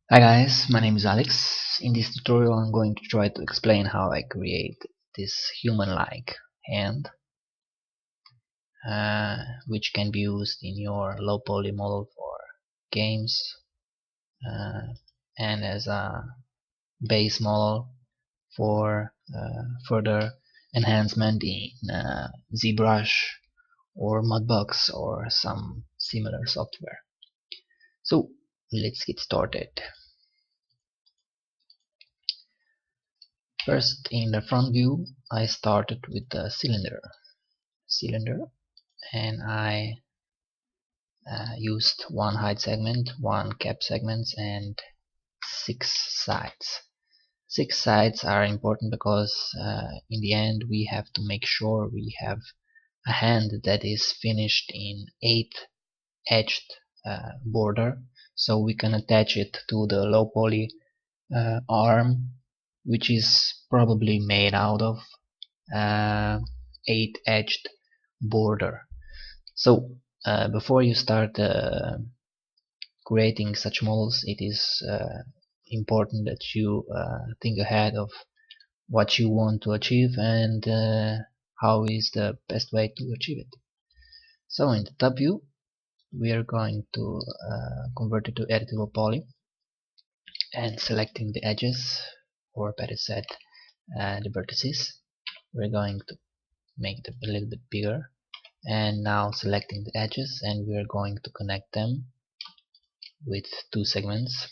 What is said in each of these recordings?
Hi guys, my name is Alex. In this tutorial I'm going to try to explain how I create this human-like hand which can be used in your low poly model for games uh, and as a base model for further enhancement in ZBrush or Mudbox or some similar software. So let's get started. First, in the front view I started with the cylinder and I used one height segment, one cap segments and 6 sides. 6 sides are important because in the end we have to make sure we have a hand that is finished in 8 edged border, so we can attach it to the low poly arm, which is probably made out of 8 edged border. So before you start creating such models, it is important that you think ahead of what you want to achieve and how is the best way to achieve it. So in the top view we are going to convert it to editable poly and selecting the edges, or better said the vertices. We're going to make them a little bit bigger, and now selecting the edges, and we're going to connect them with 2 segments,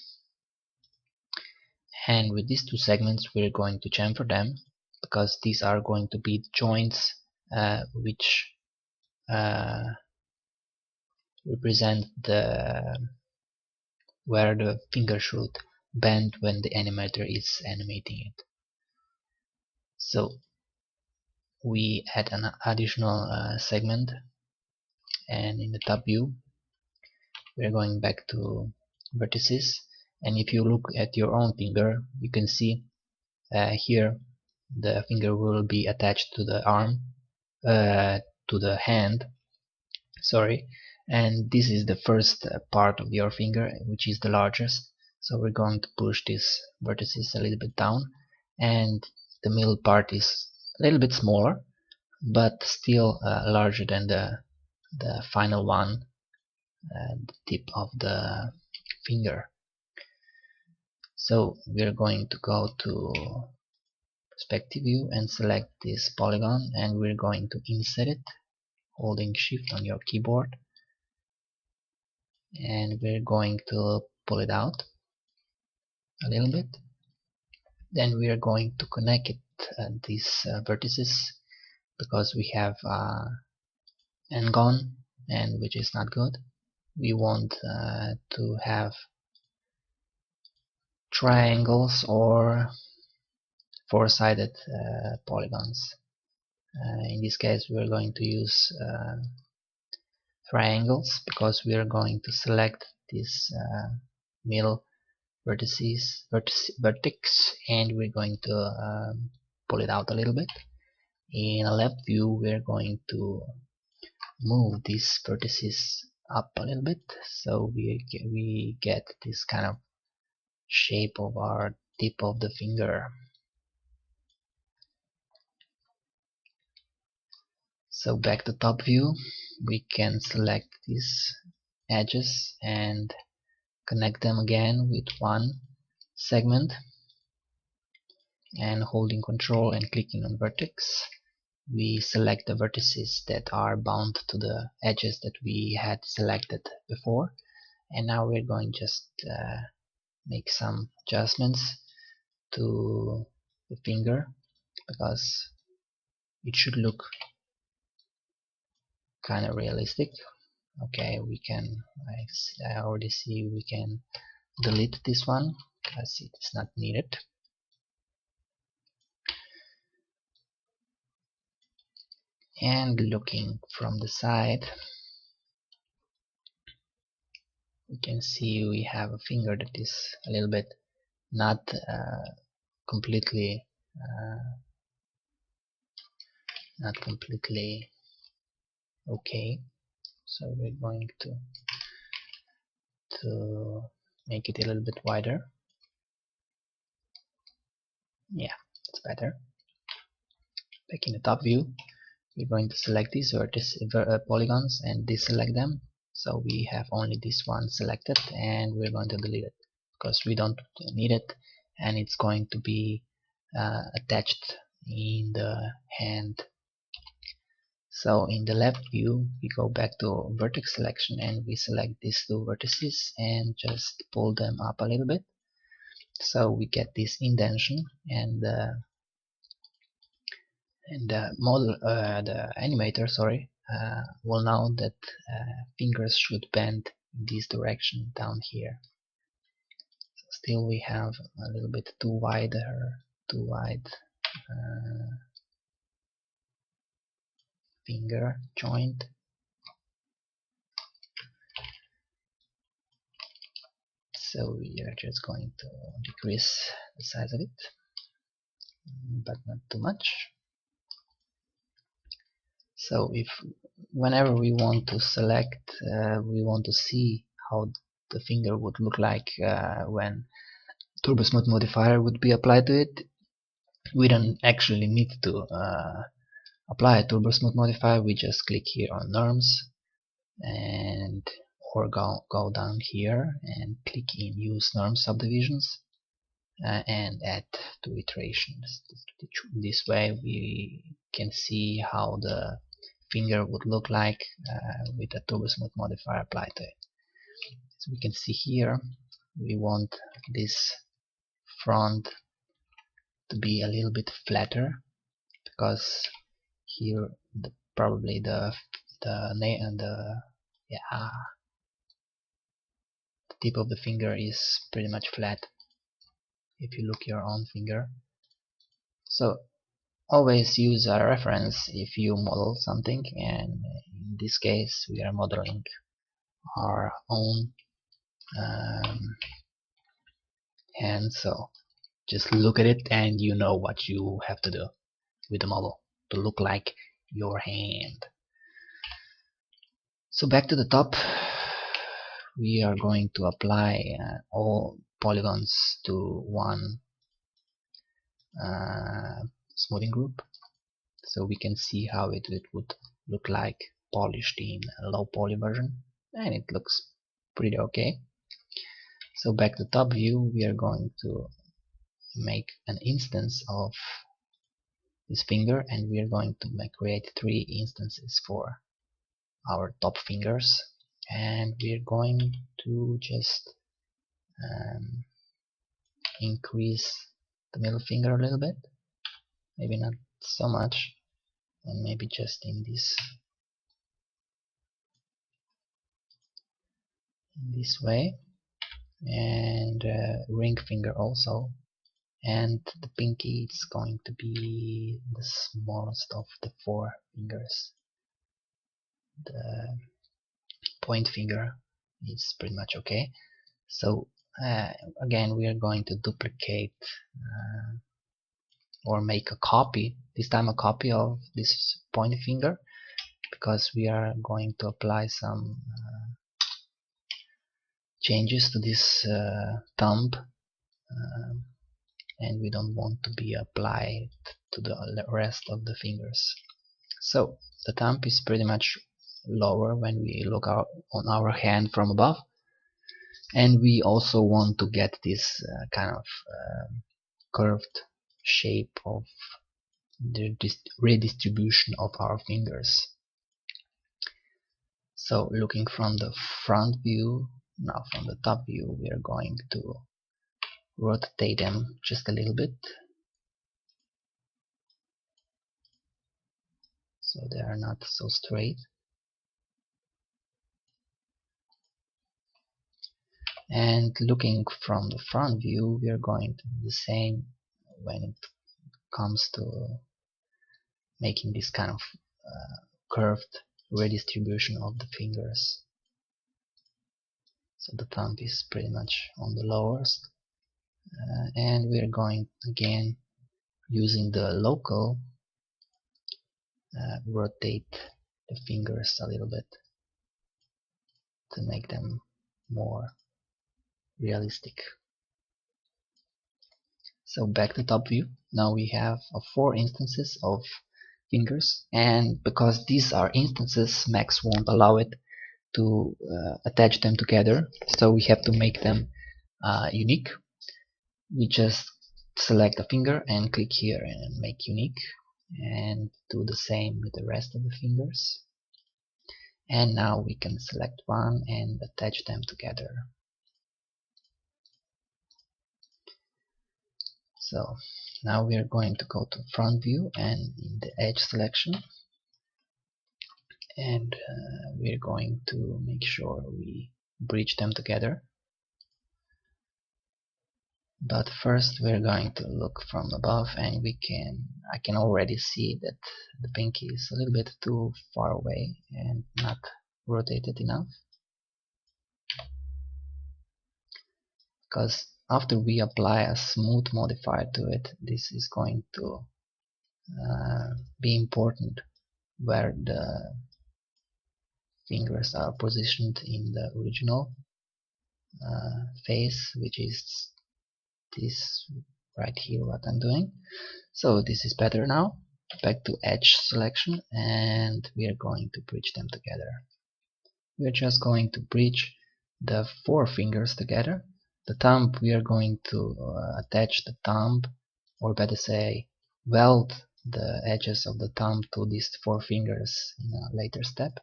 and with these 2 segments we're going to chamfer them because these are going to be joints which represent where the finger should bend when the animator is animating it. So we add an additional segment, and in the top view we're going back to vertices, and if you look at your own finger you can see here the finger will be attached to the arm, to the hand, sorry, and this is the first part of your finger, which is the largest. So we're going to push these vertices a little bit down, and the middle part is a little bit smaller but still larger than the final one, the tip of the finger. So we're going to go to perspective view and select this polygon, and we're going to insert it holding shift on your keyboard, and we're going to pull it out a little bit. Then we are going to connect it these vertices, because we have n-gon, and which is not good. We want to have triangles or four-sided polygons. In this case we are going to use triangles because we are going to select this middle vertex, and we're going to pull it out a little bit. In a left view we're going to move these vertices up a little bit, so we get this kind of shape of our tip of the finger. So back to top view, we can select these edges and connect them again with one segment, and holding control and clicking on vertex we select the vertices that are bound to the edges that we had selected before. And now we're going just make some adjustments to the finger because it should look kind of realistic. Okay, we can, I already see we can delete this one because it's not needed. And looking from the side we can see we have a finger that is a little bit not completely okay. So we're going to make it a little bit wider. Yeah, it's better. Back in the top view, we're going to select these polygons and deselect them, so we have only this one selected, and we're going to delete it because we don't need it, and it's going to be attached in the hand. So in the left view, we go back to vertex selection and we select these two vertices and just pull them up a little bit, so we get this indentation, and the model, the animator, sorry, will know that fingers should bend in this direction down here. So still we have a little bit too wide finger joint. So we are just going to decrease the size of it, but not too much. So if whenever we want to select, we want to see how the finger would look like when Turbo Smooth modifier would be applied to it, we don't actually need to apply a Turbo Smooth modifier. We just click here on norms, and or go down here and click in use norm subdivisions and add 2 iterations. This way we can see how the finger would look like with a Turbo Smooth modifier applied to it. So we can see here we want this front to be a little bit flatter, because here probably the tip of the finger is pretty much flat if you look your own finger. So always use a reference if you model something, and in this case we are modeling our own hand, so just look at it and you know what you have to do with the model to look like your hand. So back to the top, we are going to apply all polygons to one smoothing group, so we can see how it would look like polished in a low poly version, and it looks pretty okay. So back to top view, we are going to make an instance of this finger, and we are going to create 3 instances for our top fingers, and we are going to just increase the middle finger a little bit, maybe not so much, and maybe just in this way, and ring finger also, and the pinky is going to be the smallest of the 4 fingers. The point finger is pretty much okay. So again, we are going to duplicate or make a copy, this time a copy of this point finger, because we are going to apply some changes to this thumb, and we don't want to be applied to the rest of the fingers. So the thumb is pretty much lower when we look out on our hand from above, and we also want to get this kind of curved shape of the redistribution of our fingers. So looking from the front view, now from the top view, we are going to rotate them just a little bit, so they are not so straight. And looking from the front view, we are going to do the same when it comes to making this kind of curved redistribution of the fingers. So the thumb is pretty much on the lowest, and we are going again using the local rotate the fingers a little bit to make them more realistic. So back to top view. Now we have 4 instances of fingers, and because these are instances, Max won't allow it to attach them together, so we have to make them unique. We just select a finger and click here and make unique, and do the same with the rest of the fingers. And now we can select one and attach them together. So now we are going to go to front view and in the edge selection, and we're going to make sure we bridge them together. But first we're going to look from above, and I can already see that the pinky is a little bit too far away and not rotated enough, because after we apply a smooth modifier to it, this is going to be important where the fingers are positioned in the original face, which is this right here, what I'm doing. So this is better now. Back to edge selection, and we are going to bridge them together. We are just going to bridge the 4 fingers together. The thumb, we are going to attach the thumb, or better say weld the edges of the thumb to these 4 fingers in a later step.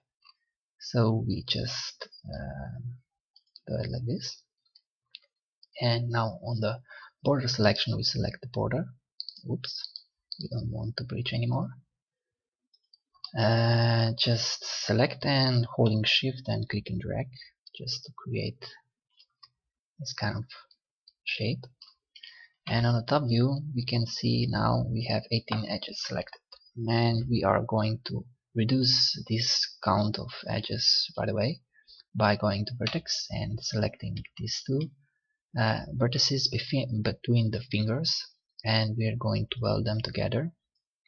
So we just do it like this. And now on the border selection, we select the border. Oops, we don't want to bridge anymore. Just select and holding shift and click and drag just to create this kind of shape. And on the top view, we can see now we have 18 edges selected, and we are going to reduce this count of edges right away by going to vertex and selecting these 2 vertices between the fingers, and we are going to weld them together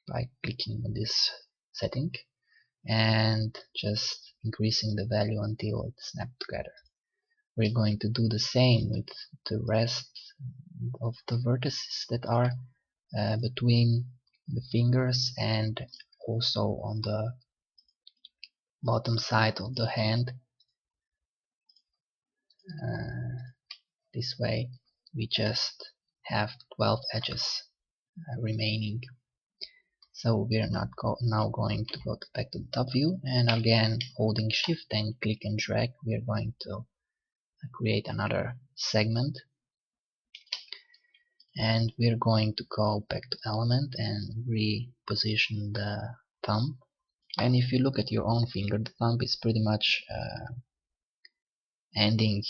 by clicking on this setting and just increasing the value until it snaps together. We're going to do the same with the rest of the vertices that are between the fingers, and also on the bottom side of the hand. This way we just have 12 edges remaining. So we're now going to go back to the top view, and again holding shift and click and drag, we're going to create another segment, and we're going to go back to element and reposition the thumb. And if you look at your own finger, the thumb is pretty much ending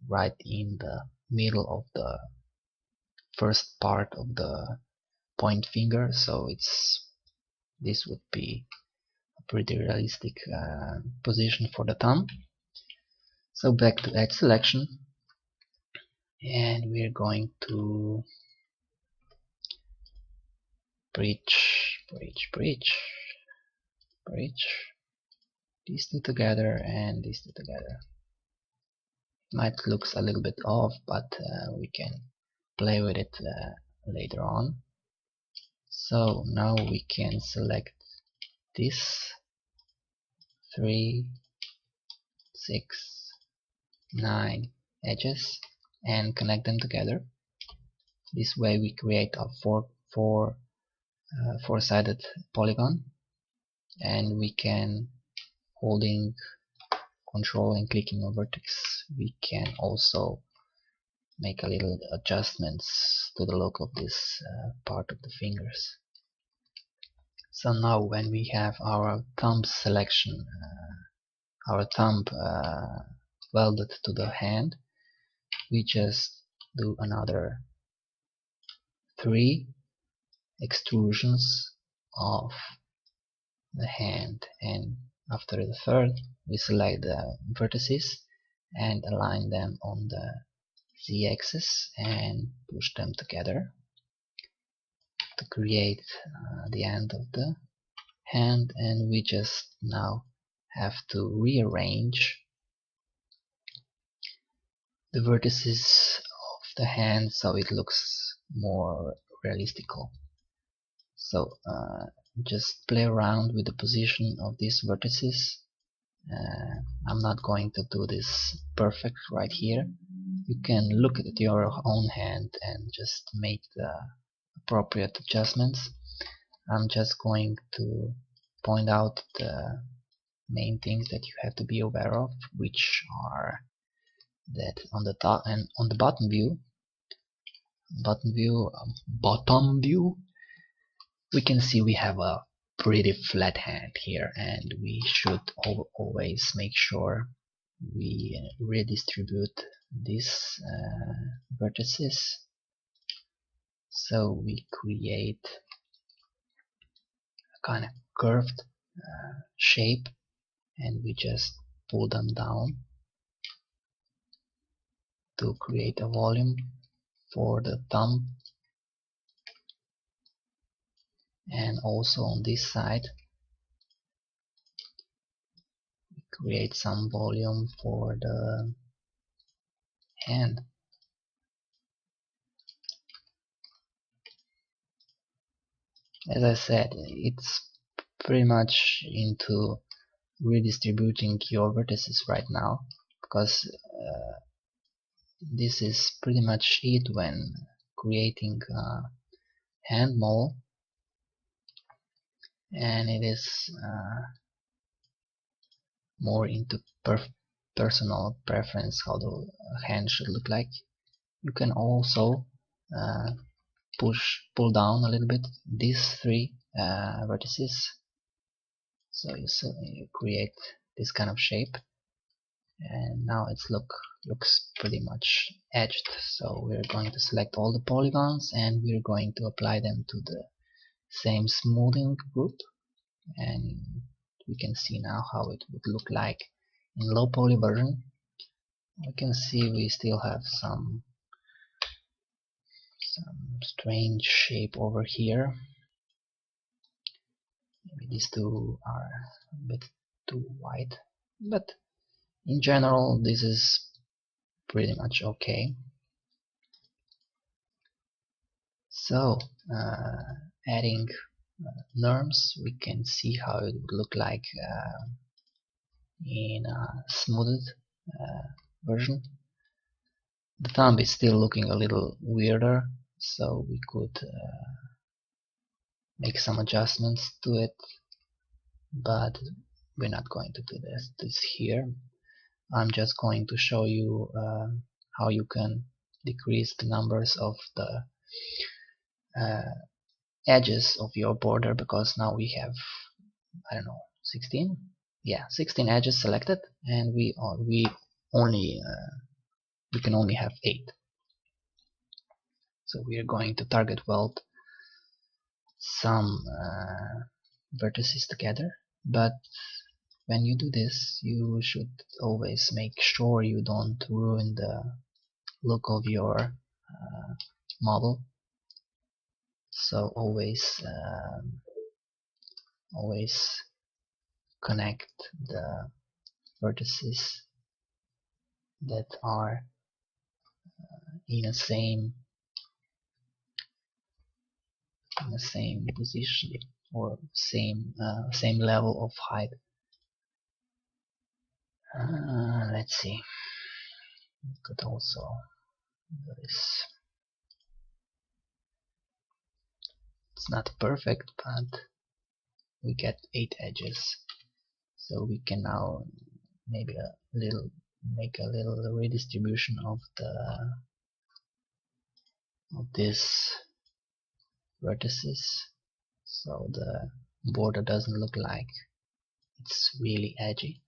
right in the middle of the first part of the point finger, so this would be a pretty realistic position for the thumb. So back to edge selection, and we're going to bridge these 2 together and these 2 together. Might looks a little bit off, but we can play with it later on. So now we can select this 3, 6, 9 edges and connect them together. This way we create a four-sided polygon, and we can, holding control and clicking on vertex, we can also make a little adjustments to the look of this part of the fingers. So now when we have our thumb selection, our thumb welded to the hand, we just do another 3 extrusions of the hand, and after the third we select the vertices and align them on the z-axis and push them together to create the end of the hand. And we just now have to rearrange the vertices of the hand so it looks more realistical. So just play around with the position of these vertices. I'm not going to do this perfect right here. You can look at your own hand and just make the appropriate adjustments. I'm just going to point out the main things that you have to be aware of, which are that on the top and on the bottom view, we can see we have a pretty flat hand here, and we should always make sure we redistribute these vertices so we create a kind of curved shape, and we just pull them down to create a volume for the thumb. And also on this side create some volume for the hand. As I said, it's pretty much into redistributing your vertices right now, because this is pretty much it when creating a hand model, and it is more into personal preference how the hand should look like. You can also pull down a little bit these three vertices, so you create this kind of shape, and now it's looks pretty much edged. So we're going to select all the polygons and we're going to apply them to the same smoothing group, and we can see now how it would look like in low poly version. We can see we still have some strange shape over here. Maybe these two are a bit too white, but in general this is pretty much okay. So adding norms, we can see how it would look like in a smoothed version. The thumb is still looking a little weirder, so we could make some adjustments to it, but we're not going to do this here. I'm just going to show you how you can decrease the numbers of the edges of your border, because now we have, I don't know, 16? Yeah, 16 edges selected, and we can only have 8. So we are going to target weld some vertices together, but when you do this you should always make sure you don't ruin the look of your model. So always connect the vertices that are in the same position or same level of height. Let's see, we could also do this. It's not perfect, but we get 8 edges, so we can now maybe make a little redistribution of this vertices, so the border doesn't look like it's really edgy.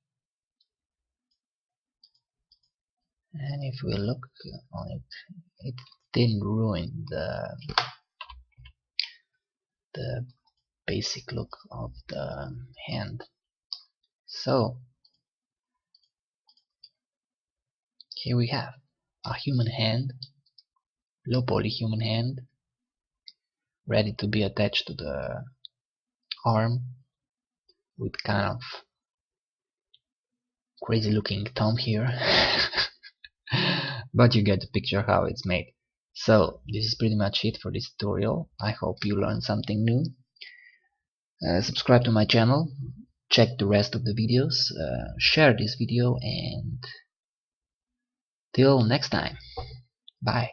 And if we look on it, it didn't ruin the basic look of the hand. So here we have a human hand, low poly human hand, ready to be attached to the arm, with kind of crazy looking thumb here. but you get the picture how it's made. So this is pretty much it for this tutorial. I hope you learned something new. Subscribe to my channel, check the rest of the videos, share this video, and till next time, bye.